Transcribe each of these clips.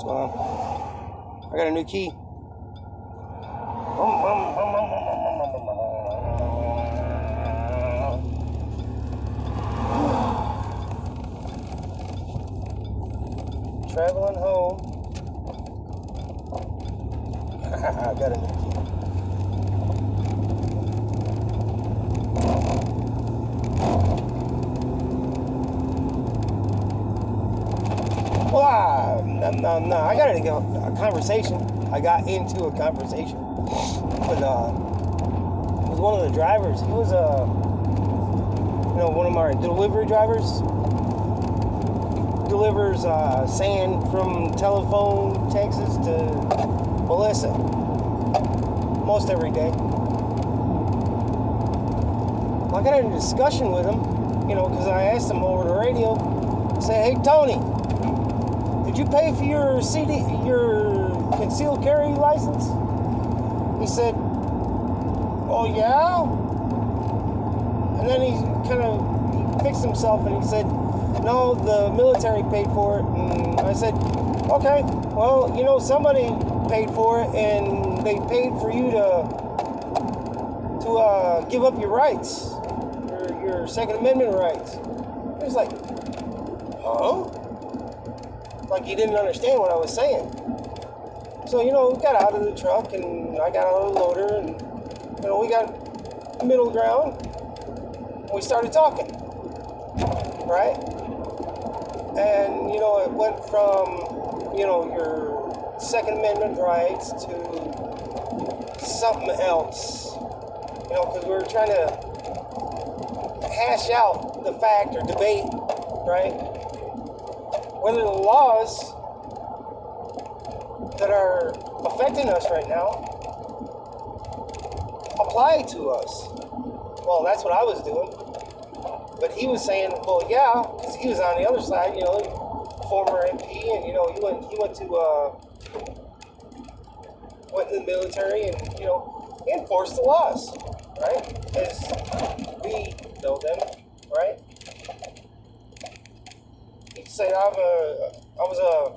I got a new key. Traveling home. I got a new key. Well, no. I got into a conversation. I got into a conversation with one of the drivers. He was one of our delivery drivers. Delivers sand from Telephone, Texas to Melissa most every day. I got into a discussion with him, because I asked him over the radio. I said, "Hey Tony, did you pay for your concealed carry license?" He said, "Oh yeah." And then he fixed himself and he said, "No, the military paid for it." And I said, "Okay, well, somebody paid for it, and they paid for you to give up your rights, your Second Amendment rights." He was like, "Huh?" Like he didn't understand what I was saying. So, we got out of the truck, and I got out of the loader, and, we got middle ground. And we started talking, right? And, it went from, your Second Amendment rights to something else. Because we were trying to hash out the fact or debate, right? Whether the laws that are affecting us right now apply to us. Well, that's what I was doing. But he was saying, well, yeah, because he was on the other side, former MP, and he went to the military and enforced the laws, right? As we know them, right? He said I was a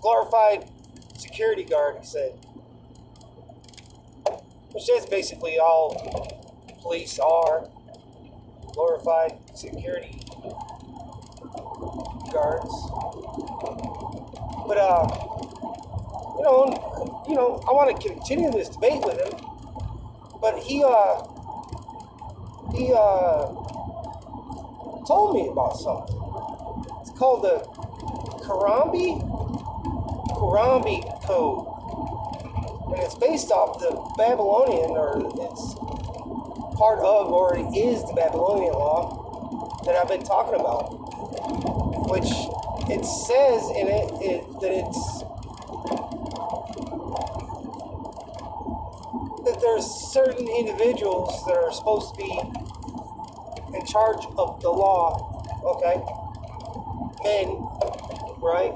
glorified security guard. He said, which is basically all police are. Glorified security guards. But I want to continue this debate with him. But he told me about something. It's called the Hammurabi Code. And it's based off the Babylonian, or it's part of, or it is the Babylonian law that I've been talking about, which it says in it that there's certain individuals that are supposed to be in charge of the law, okay? Men, right?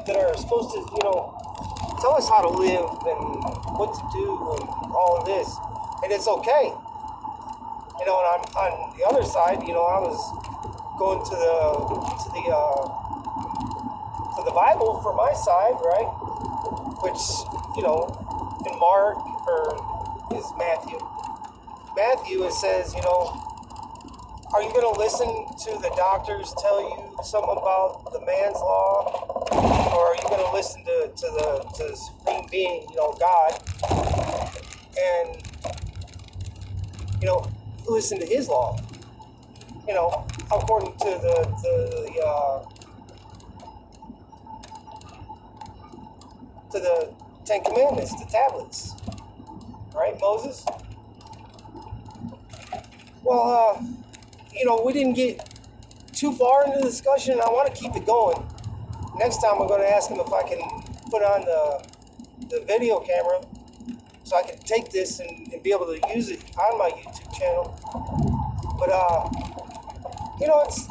That are supposed to, tell us how to live and what to do and all of this. And it's okay. And I'm on the other side, I was going to the Bible for my side, right? Which, in Mark, or is Matthew. Matthew, it says, are you going to listen to the doctors tell you something about the man's law? Or are you going to listen to the supreme being, God, and, listen to his law, according to the Ten Commandments, the tablets, right, Moses? Well, we didn't get too far into the discussion. I want to keep it going. Next time I'm going to ask him if I can put on the video camera so I can take this and be able to use it on my YouTube channel. But,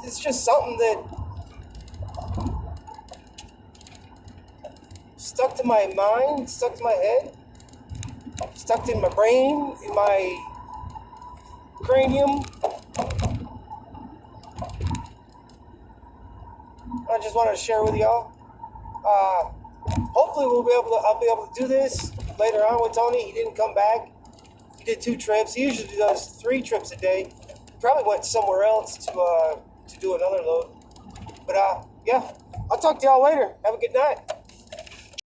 it's just something that stuck to my mind, stuck to my head, stuck in my brain, in my cranium. I just wanted to share with y'all. Hopefully I'll be able to do this later on with Tony. He didn't come back. He did 2 trips. He usually does 3 trips a day. He probably went somewhere else to do another load. But yeah, I'll talk to y'all later. Have a good night.